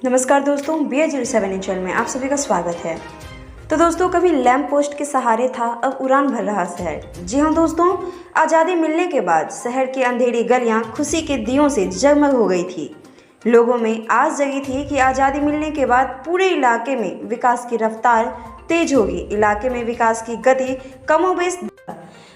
नमस्कार दोस्तों, BA07 channel में आप सभी का स्वागत है। तो दोस्तों, कभी लैंप पोस्ट के सहारे था, अब उड़ान भर रहा शहर। जी हाँ दोस्तों, आज़ादी मिलने के बाद शहर की अंधेरी गलियां खुशी के दियों से जगमग हो गई थी। लोगों में आस जगी थी कि आज़ादी मिलने के बाद पूरे इलाके में विकास की रफ्तार तेज होगी। इलाके में विकास की गति कमोबेश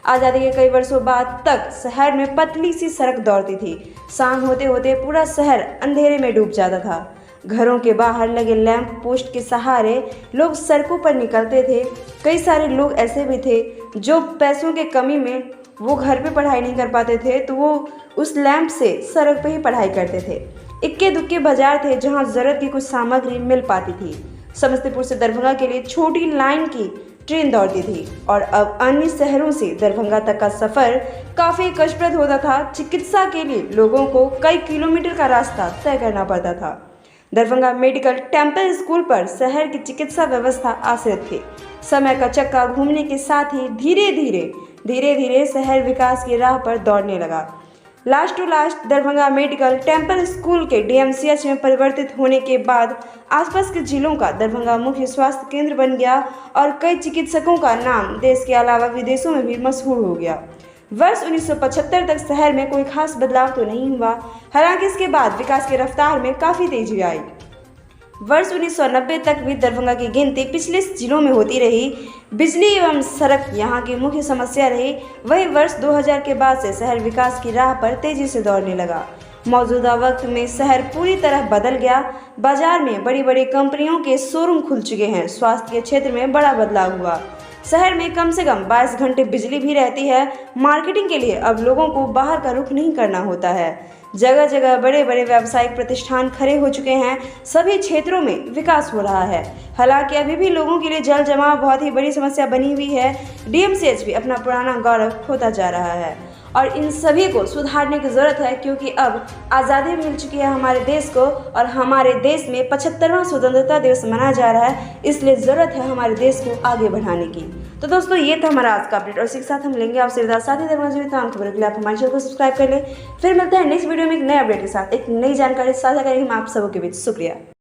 आज़ादी के कई वर्षों बाद तक शहर में पतली सी सड़क दौड़ती थी। शाम होते होते पूरा शहर अंधेरे में डूब जाता था। घरों के बाहर लगे लैंप पोस्ट के सहारे लोग सड़कों पर निकलते थे। कई सारे लोग ऐसे भी थे जो पैसों के कमी में वो घर पे पढ़ाई नहीं कर पाते थे, तो वो उस लैंप से सड़क पे ही पढ़ाई करते थे। इक्के दुक्के बाजार थे जहाँ ज़रूरत की कुछ सामग्री मिल पाती थी। समस्तीपुर से दरभंगा के लिए छोटी लाइन की ट्रेन दौड़ती थी और अब अन्य शहरों से दरभंगा तक का सफ़र काफ़ी कष्टप्रद होता था। चिकित्सा के लिए लोगों को कई किलोमीटर का रास्ता तय करना पड़ता था। दरभंगा मेडिकल टेम्पल स्कूल पर शहर की चिकित्सा व्यवस्था आश्रित थी। समय का चक्का घूमने के साथ ही धीरे धीरे शहर विकास की राह पर दौड़ने लगा। Last to last Darbhanga medical temple school के DMCH में परिवर्तित होने के बाद आसपास के जिलों का दरभंगा मुख्य स्वास्थ्य केंद्र बन गया और कई चिकित्सकों का नाम देश के अलावा विदेशों में भी मशहूर हो गया। वर्ष 1975 तक शहर में कोई खास बदलाव तो नहीं हुआ, हालांकि इसके बाद विकास की रफ्तार में काफ़ी तेजी आई। वर्ष 1990 तक भी दरभंगा की गिनती पिछले जिलों में होती रही। बिजली एवं सड़क यहाँ की मुख्य समस्या रही। वही वर्ष 2000 के बाद से शहर विकास की राह पर तेजी से दौड़ने लगा। मौजूदा वक्त में शहर पूरी तरह बदल गया। बाजार में बड़ी बड़ी कंपनियों के शोरूम खुल चुके हैं। स्वास्थ्य के क्षेत्र में बड़ा बदलाव हुआ। शहर में कम से कम 22 घंटे बिजली भी रहती है। मार्केटिंग के लिए अब लोगों को बाहर का रुख नहीं करना होता है। जगह जगह बड़े बड़े व्यावसायिक प्रतिष्ठान खड़े हो चुके हैं। सभी क्षेत्रों में विकास हो रहा है। हालांकि अभी भी लोगों के लिए जल जमाव बहुत ही बड़ी समस्या बनी हुई है। DMCH भी अपना पुराना गौरव खोता जा रहा है और इन सभी को सुधारने की ज़रूरत है, क्योंकि अब आज़ादी मिल चुकी है हमारे देश को और हमारे देश में 75वां स्वतंत्रता दिवस मनाया जा रहा है। इसलिए ज़रूरत है हमारे देश को आगे बढ़ाने की। तो दोस्तों, ये था हमारा आज का अपडेट और इसी के साथ हम लेंगे आपसे विदा। साथ ही दरवाजे तमाम खबरों के लिए आप हमारे चैनल को सब्सक्राइब कर लें। फिर मिलते हैं नेक्स्ट वीडियो में एक नए अपडेट के साथ, एक नई जानकारी साझा करेंगे हम आप सबों के बीच। शुक्रिया।